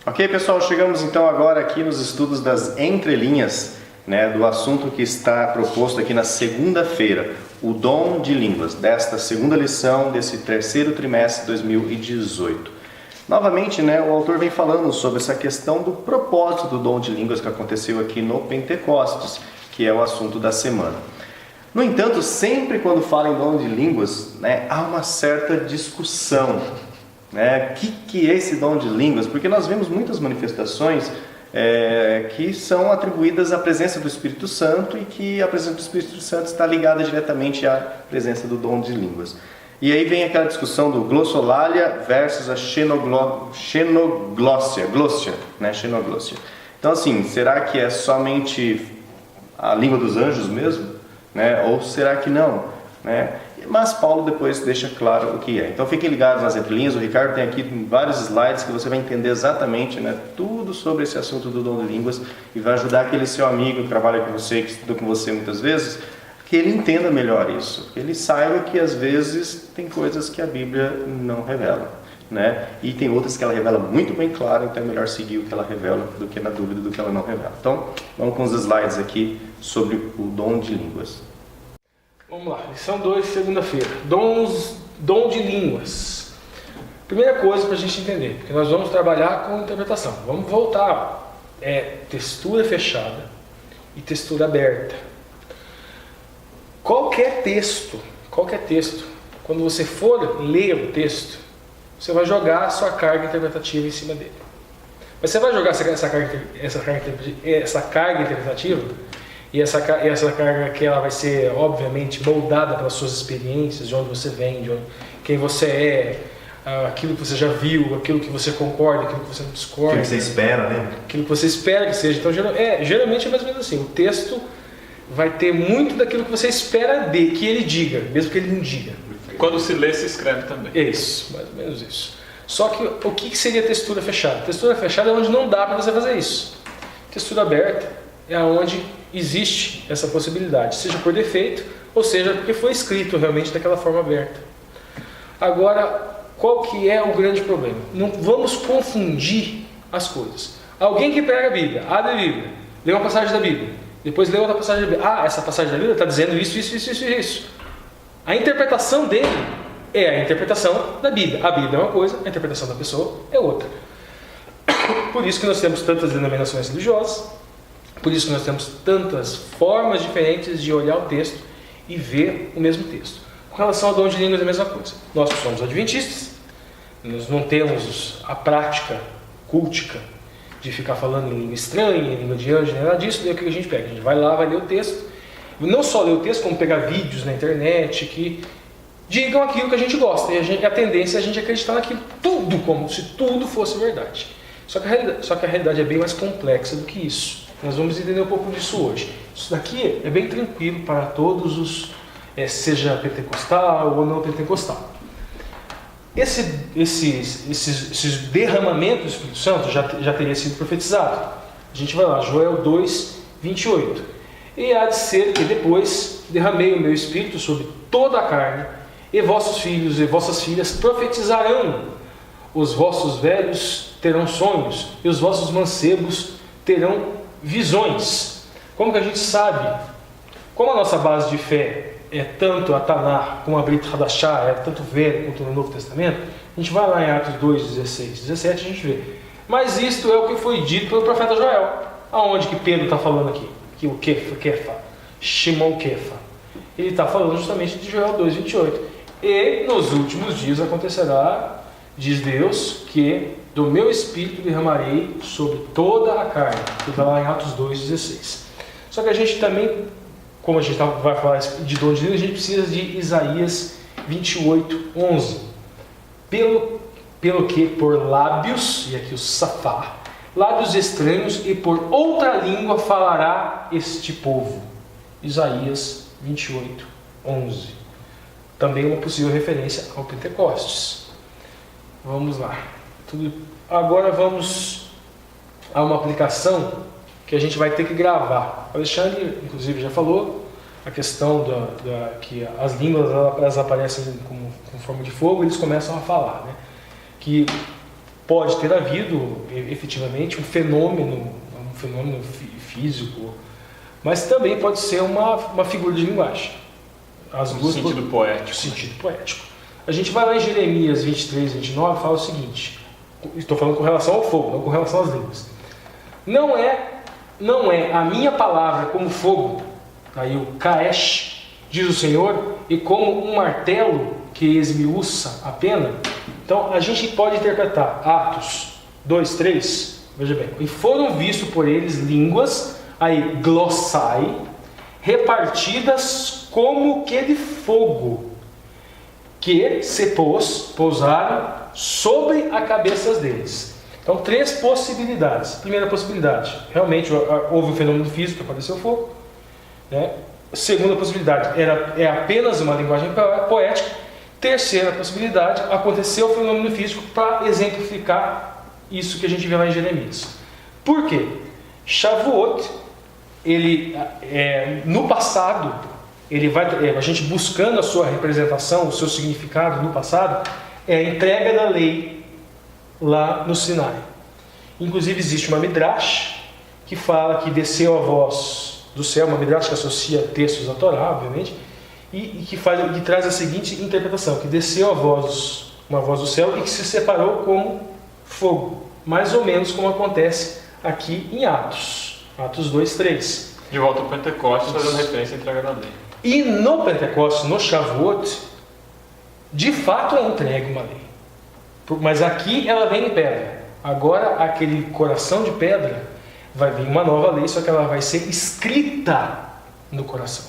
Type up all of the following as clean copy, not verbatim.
Ok, pessoal, chegamos então agora aqui nos estudos das entrelinhas, né, do assunto que está proposto aqui na segunda-feira, o dom de línguas, desta segunda lição desse terceiro trimestre de 2018. Novamente, né, o autor vem falando sobre essa questão do propósito do dom de línguas que aconteceu aqui no Pentecostes, que é o assunto da semana. No entanto, sempre quando fala em dom de línguas, né, há uma certa discussão. O que é esse dom de línguas? Porque nós vemos muitas manifestações que são atribuídas à presença do Espírito Santo e que a presença do Espírito Santo está ligada diretamente à presença do dom de línguas. E aí vem aquela discussão do glossolalia versus a xenoglossia. Então assim, será que é somente a língua dos anjos mesmo? Ou será que não? Mas Paulo depois deixa claro o que é. Então fiquem ligados nas entrelinhas. O Ricardo tem aqui vários slides que você vai entender exatamente, tudo sobre esse assunto do dom de línguas e vai ajudar aquele seu amigo que trabalha com você, que estuda com você muitas vezes, que ele entenda melhor isso, que ele saiba que às vezes tem coisas que a Bíblia não revela, e tem outras que ela revela muito bem claro, então é melhor seguir o que ela revela do que na dúvida do que ela não revela. Então vamos com os slides aqui sobre o dom de línguas. Vamos lá, lição 2, segunda-feira. Dom de línguas. Primeira coisa para a gente entender, porque nós vamos trabalhar com interpretação. Vamos voltar. Textura fechada e textura aberta. Qualquer texto, quando você for ler o texto, você vai jogar a sua carga interpretativa em cima dele. Mas você vai jogar essa carga interpretativa e essa carga que ela vai ser, obviamente, moldada pelas suas experiências, de onde você vem, quem você é, aquilo que você já viu, aquilo que você concorda, aquilo que você não discorda. Aquilo que você espera, Aquilo que você espera que seja. Então, geralmente é mais ou menos assim. O texto vai ter muito daquilo que você espera que ele diga, mesmo que ele não diga. Quando se lê, se escreve também. Isso, mais ou menos isso. Só que o que seria textura fechada? Textura fechada é onde não dá para você fazer isso. Textura aberta é onde existe essa possibilidade, seja por defeito, ou seja porque foi escrito realmente daquela forma aberta. Agora, qual que é o grande problema? Não vamos confundir as coisas. Alguém que pega a Bíblia, abre a Bíblia, lê uma passagem da Bíblia, depois lê outra passagem da Bíblia. Essa passagem da Bíblia está dizendo isso. A interpretação dele é a interpretação da Bíblia. A Bíblia é uma coisa, a interpretação da pessoa é outra. Por isso que nós temos tantas denominações religiosas, por isso que nós temos tantas formas diferentes de olhar o texto e ver o mesmo texto. Com relação ao dom de línguas é a mesma coisa. Nós que somos adventistas, nós não temos a prática cultica de ficar falando em língua estranha, em língua de anjo, nada disso. Daí o que a gente pega? A gente vai lá, vai ler o texto. Não só ler o texto, como pegar vídeos na internet que digam aquilo que a gente gosta. E a tendência é a gente acreditar naquilo tudo, como se tudo fosse verdade. Só que a realidade é bem mais complexa do que isso. Nós vamos entender um pouco disso hoje. Isso daqui é bem tranquilo para todos os, seja pentecostal ou não pentecostal. Esses derramamentos do Espírito Santo já teria sido profetizado. A gente vai lá, Joel 2, 28. E há de ser que depois derramei o meu Espírito sobre toda a carne, e vossos filhos e vossas filhas profetizarão. Os vossos velhos terão sonhos, e os vossos mancebos terão visões. Como que a gente sabe? Como a nossa base de fé é tanto a Tanar como a Brit Hadashah, é tanto Velho quanto no Novo Testamento, a gente vai lá em Atos 2, 16, 17, a gente vê. Mas isto é o que foi dito pelo profeta Joel. Aonde que Pedro está falando aqui? Que o Kefa, Shimon Kefa. Ele está falando justamente de Joel 2, 28. E nos últimos dias acontecerá, diz Deus, que do meu Espírito derramarei sobre toda a carne. Que está lá em Atos 2, 16. Só que a gente também, como a gente vai falar de dom de línguas, a gente precisa de Isaías 28, 11. Pelo que por lábios, e aqui o safá, lábios estranhos, e por outra língua falará este povo. Isaías 28, 11. Também uma possível referência ao Pentecostes. Vamos lá. Agora vamos a uma aplicação que a gente vai ter que gravar. O Alexandre, inclusive, já falou a questão que as línguas elas aparecem com forma de fogo, eles começam a falar, que pode ter havido efetivamente um fenômeno físico, mas também pode ser uma figura de linguagem. As duas sentido poético. Sentido poético. A gente vai lá em Jeremias 23, 29 e fala o seguinte, estou falando com relação ao fogo, não com relação às línguas. Não é a minha palavra como fogo, aí o Kaesh, diz o Senhor, e como um martelo que esmiuça a pena. Então a gente pode interpretar Atos 2, 3, veja bem, e foram vistos por eles línguas, aí glossai, repartidas como que de fogo, que se pousaram sobre a cabeça deles. Então, 3 possibilidades. Primeira possibilidade, realmente houve um fenômeno físico, apareceu fogo. Né? Segunda possibilidade, é apenas uma linguagem poética. Terceira possibilidade, aconteceu o fenômeno físico para exemplificar isso que a gente vê lá em Jeremias. Por quê? Shavuot, no passado, a gente buscando a sua representação, o seu significado no passado, é a entrega da lei lá no Sinai. Inclusive existe uma Midrash que fala que desceu a voz do céu, uma Midrash que associa textos da Torá, obviamente, e que traz a seguinte interpretação, que desceu uma voz do céu e que se separou como fogo, mais ou menos como acontece aqui em Atos 2, 3. De volta ao Pentecostes, fazendo referência à entrega da lei. E no Pentecostes, no Shavuot, de fato é entregue uma lei. Mas aqui ela vem em pedra. Agora aquele coração de pedra vai vir uma nova lei, só que ela vai ser escrita no coração.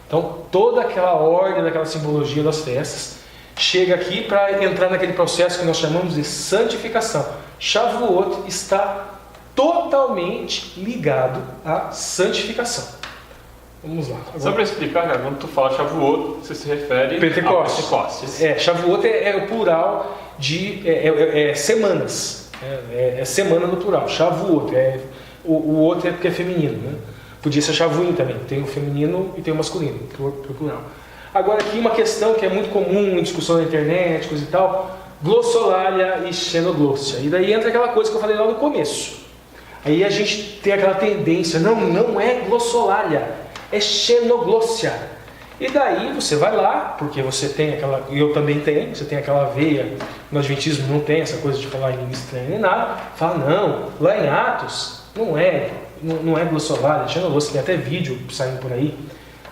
Então toda aquela ordem, daquela simbologia das festas chega aqui para entrar naquele processo que nós chamamos de santificação. Shavuot está totalmente ligado à santificação. Vamos lá. Agora, só para explicar, cara, quando tu fala Shavuot, você se refere Pentecostes. a Pentecostes. Shavuot é o plural de semanas. É semana no plural. Shavuot. O outro é porque é feminino. Né? Podia ser Shavuim também. Tem o feminino e tem o masculino, pro plural. Agora aqui uma questão que é muito comum em discussão na internet, coisa e tal, glossolalia e xenoglossia. E daí entra aquela coisa que eu falei lá no começo. Aí a gente tem aquela tendência, não é glossolalia, é xenoglossia. E daí você vai lá, porque você tem aquela, e eu também tenho, você tem aquela veia, no adventismo não tem essa coisa de falar em língua estranha nem nada, fala não, lá em Atos não é glossolalia, xenoglossia, tem até vídeo saindo por aí.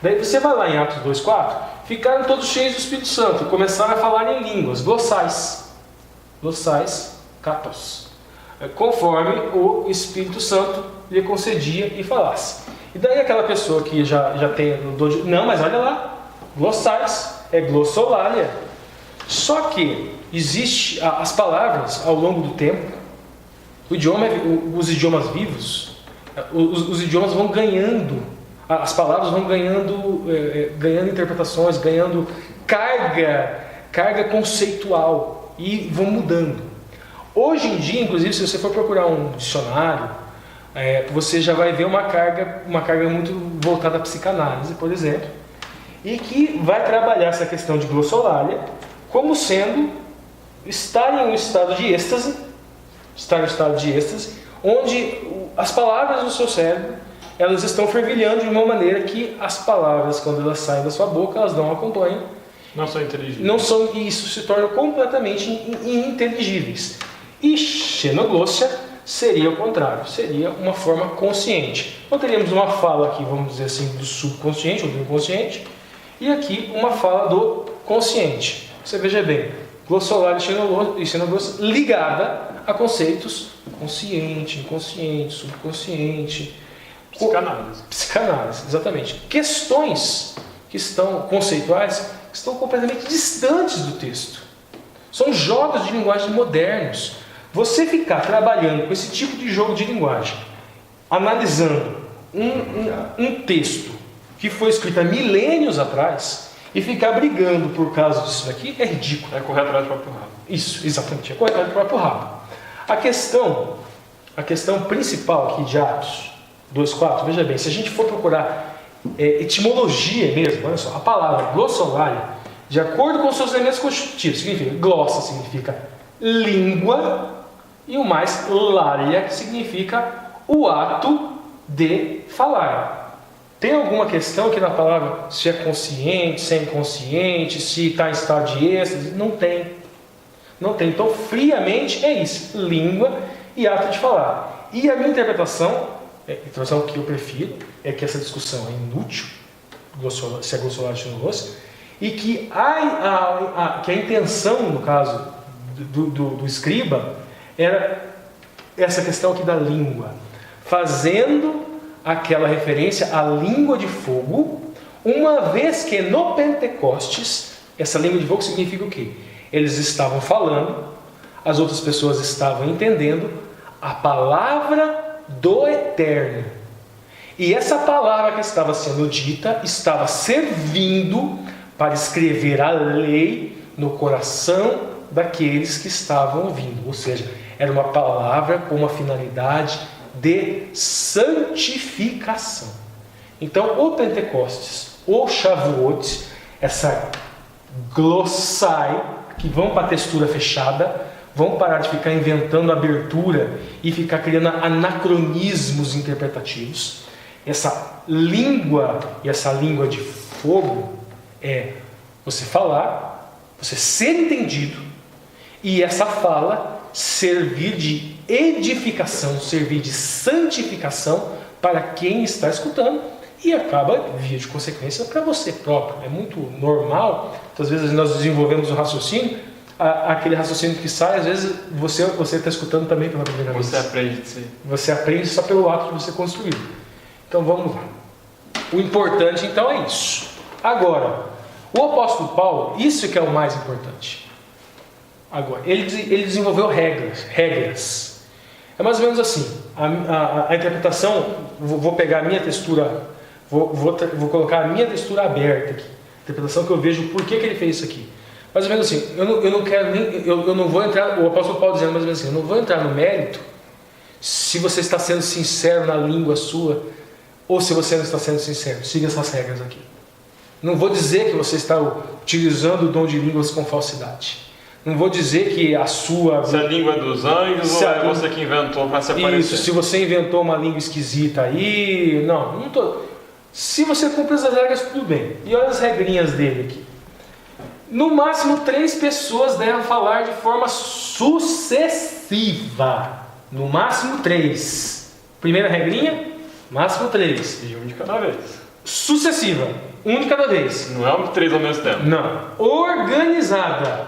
Daí você vai lá em Atos 2,4, ficaram todos cheios do Espírito Santo, e começaram a falar em línguas, glossais, katos, conforme o Espírito Santo lhe concedia e falasse. E daí aquela pessoa que já tem... Não, mas olha lá, glossais, é glossolalia. Só que existe as palavras ao longo do tempo, os idiomas vivos, os idiomas vão ganhando, as palavras vão ganhando interpretações, ganhando carga conceitual e vão mudando. Hoje em dia, inclusive, se você for procurar um dicionário, você já vai ver uma carga muito voltada à psicanálise, por exemplo, e que vai trabalhar essa questão de glossolalia como sendo estar em um estado de êxtase, onde as palavras do seu cérebro elas estão fervilhando de uma maneira que as palavras, quando elas saem da sua boca, elas não acompanham. Não são inteligíveis. E isso se torna completamente ininteligíveis. E xenoglossia seria o contrário, seria uma forma consciente. Então teríamos uma fala aqui, vamos dizer assim, do subconsciente ou do inconsciente, e aqui uma fala do consciente. Você veja bem, glossolalia e xenoglossia ligada a conceitos consciente, inconsciente, subconsciente. Psicanálise, exatamente. Questões que estão conceituais, que estão completamente distantes do texto. São jogos de linguagem modernos. Você ficar trabalhando com esse tipo de jogo de linguagem, analisando um texto que foi escrito há milênios atrás e ficar brigando por causa disso daqui é ridículo. É correr atrás do próprio rabo. Isso, exatamente, é correr atrás do próprio rabo. A questão principal aqui de Atos 2,4, veja bem, se a gente for procurar etimologia mesmo, olha só, a palavra glossolalia, de acordo com os seus elementos constitutivos, significa glossa, significa língua, E o mais laria, que significa o ato de falar. Tem alguma questão aqui na palavra, se é consciente, se é inconsciente, se está em estado de êxtase? Não tem. Não tem. Então, friamente é isso. Língua e ato de falar. E a minha interpretação, a interpretação que eu prefiro, é que essa discussão é inútil, se é glossolário ou não, e que a intenção, no caso do escriba, era essa questão aqui da língua, fazendo aquela referência à língua de fogo, uma vez que no Pentecostes, essa língua de fogo significa o quê? Eles estavam falando, as outras pessoas estavam entendendo a palavra do Eterno. E essa palavra que estava sendo dita estava servindo para escrever a lei no coração daqueles que estavam ouvindo. Ou seja, era uma palavra com uma finalidade de santificação. Então, o Pentecostes, o Shavuot, essa glossai, que vão para a textura fechada, vão parar de ficar inventando abertura e ficar criando anacronismos interpretativos. Essa língua e essa língua de fogo é você falar, você ser entendido, e essa fala servir de edificação, servir de santificação para quem está escutando, e acaba, via de consequência, para você próprio. É muito normal, às vezes nós desenvolvemos o raciocínio, aquele raciocínio que sai, às vezes você está escutando também pela primeira vez. Você aprende de si. Você aprende só pelo ato de você construir. Então vamos lá. O importante então é isso. Agora, o apóstolo Paulo, isso que é o mais importante. Agora, ele desenvolveu regras. É mais ou menos assim. A interpretação, vou pegar a minha textura, vou colocar a minha textura aberta aqui. A interpretação que eu vejo, por que ele fez isso aqui. Mais ou menos assim, eu não quero nem, eu não vou entrar, o apóstolo Paulo dizendo mais ou menos assim, eu não vou entrar no mérito se você está sendo sincero na língua sua ou se você não está sendo sincero. Siga essas regras aqui. Não vou dizer que você está utilizando o dom de línguas com falsidade. Não vou dizer que a sua... Se a língua é dos anjos ou é você que inventou para se aparecer? Isso, se você inventou uma língua esquisita aí... Não estou... Se você cumprir as regras, tudo bem. E olha as regrinhas dele aqui. No máximo 3 pessoas devem falar de forma sucessiva. No máximo 3. Primeira regrinha, máximo 3. E um de cada vez. Sucessiva, um de cada vez. Não é 3 ao mesmo tempo. Não. Organizada.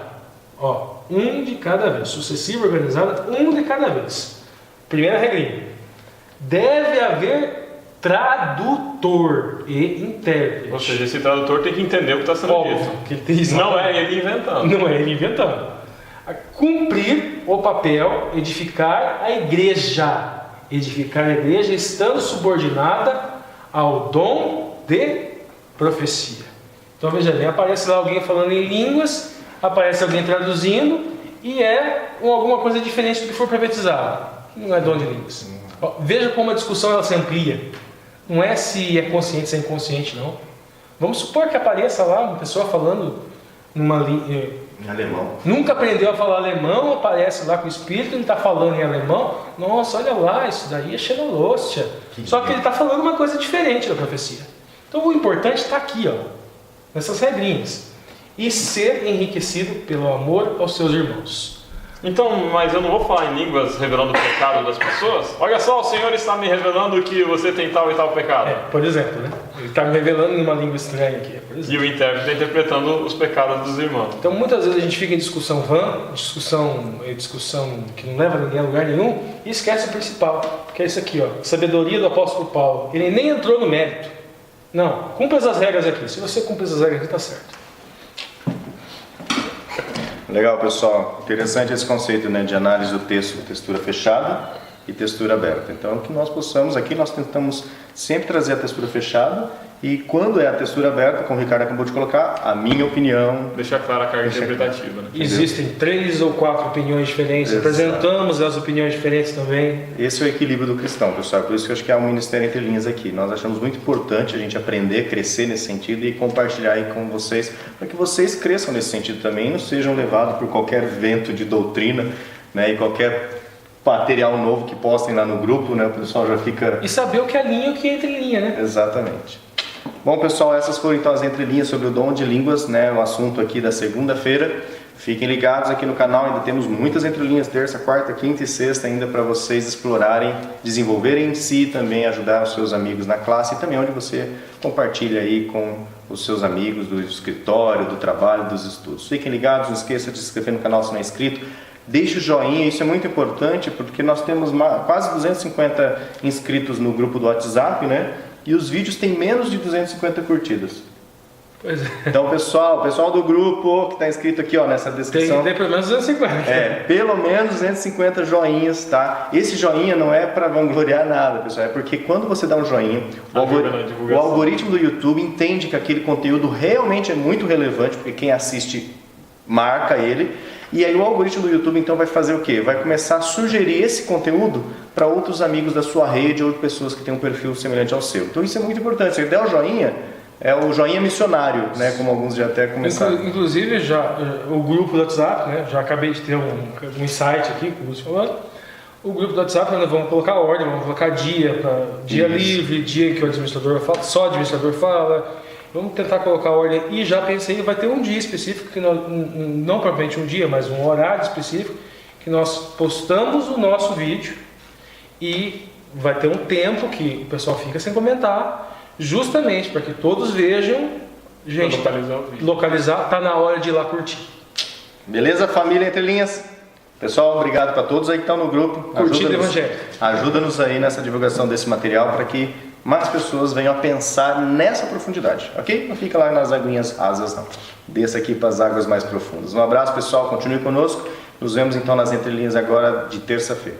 Ó, um de cada vez. Sucessiva, organizada, um de cada vez. Primeira regrinha. Deve haver tradutor e intérprete. Ou seja, esse tradutor tem que entender o que está sendo dito. Que ele tem Não é ele inventando. Não é ele inventando. Cumprir o papel, edificar a igreja. Edificar a igreja estando subordinada ao dom de profecia. Então veja bem, aparece lá alguém falando em línguas, aparece alguém traduzindo e é alguma coisa diferente do que for profetizado. Não é dom de línguas. Veja como a discussão ela se amplia. Não é se é consciente, se é inconsciente, não. Vamos supor que apareça lá uma pessoa falando numa língua... Em alemão. Nunca aprendeu a falar alemão, aparece lá com o espírito, ele está falando em alemão. Nossa, olha lá, isso daí é xenolóstia. Só que ele está falando uma coisa diferente da profecia. Então o importante está aqui, ó, nessas regrinhas. E ser enriquecido pelo amor aos seus irmãos. Então, mas eu não vou falar em línguas revelando o pecado das pessoas? Olha só, o Senhor está me revelando que você tem tal e tal pecado. Por exemplo, né? Ele está me revelando em uma língua estranha aqui, por exemplo. E o intérprete está interpretando os pecados dos irmãos. Então, muitas vezes a gente fica em discussão vã, discussão que não leva ninguém a lugar nenhum, e esquece o principal, que é isso aqui, ó, sabedoria do apóstolo Paulo. Ele nem entrou no mérito. Não, cumpra essas regras aqui. Se você cumprir essas regras aqui, está certo. Legal, pessoal. Interessante esse conceito, né, de análise do texto, textura fechada e textura aberta. Então, que nós possamos, aqui nós tentamos sempre trazer a textura fechada e quando é a textura aberta, como o Ricardo acabou de colocar, a minha opinião... Deixar clara a carga interpretativa. Né? Existem 3 ou 4 opiniões diferentes, exato. Apresentamos as opiniões diferentes também. Esse é o equilíbrio do cristão, pessoal. Por isso que eu acho que há um ministério entre linhas aqui. Nós achamos muito importante a gente aprender, crescer nesse sentido e compartilhar aí com vocês, para que vocês cresçam nesse sentido também e não sejam levados por qualquer vento de doutrina, né, e qualquer material novo que postem lá no grupo, né? O pessoal já fica... E saber o que é linha e o que é entrelinha, né? Exatamente. Bom, pessoal, essas foram então as entrelinhas sobre o dom de línguas, né? O assunto aqui da segunda-feira. Fiquem ligados aqui no canal, ainda temos muitas entrelinhas, terça, quarta, quinta e sexta ainda para vocês explorarem, desenvolverem em si, também ajudar os seus amigos na classe e também onde você compartilha aí com os seus amigos do escritório, do trabalho, dos estudos. Fiquem ligados, não esqueça de se inscrever no canal se não é inscrito. Deixe o joinha, isso é muito importante porque nós temos quase 250 inscritos no grupo do WhatsApp, né? E os vídeos têm menos de 250 curtidas. Pois é. Então, pessoal do grupo que está inscrito aqui, ó, nessa descrição, Tem pelo menos 250. pelo menos 250 joinhas, tá? Esse joinha não é para vangloriar nada, pessoal, é porque quando você dá um joinha, o algoritmo do YouTube entende que aquele conteúdo realmente é muito relevante, porque quem assiste marca ele, e aí o algoritmo do YouTube então vai fazer o quê? Vai começar a sugerir esse conteúdo para outros amigos da sua rede ou pessoas que têm um perfil semelhante ao seu. Então isso é muito importante. Se você der o joinha, é o joinha missionário, né? Como alguns já até começaram. Inclusive, já, o grupo do WhatsApp, né? Já acabei de ter um insight aqui, como você falando. O grupo do WhatsApp, nós vamos colocar ordem, vamos colocar dia livre, dia que o administrador fala, só o administrador fala. Vamos tentar colocar ordem e já pensei, vai ter um dia específico, que nós, não propriamente um dia, mas um horário específico, que nós postamos o nosso vídeo e vai ter um tempo que o pessoal fica sem comentar, justamente para que todos vejam, gente, localizar, tá na hora de ir lá curtir. Beleza, família Entre Linhas? Pessoal, obrigado para todos aí que estão no grupo. Curtindo o Evangelho. Ajuda-nos aí nessa divulgação desse material para que mais pessoas venham a pensar nessa profundidade, ok? Não fica lá nas aguinhas rasas, não. Desça aqui para as águas mais profundas. Um abraço, pessoal. Continue conosco. Nos vemos então nas entrelinhas agora de terça-feira.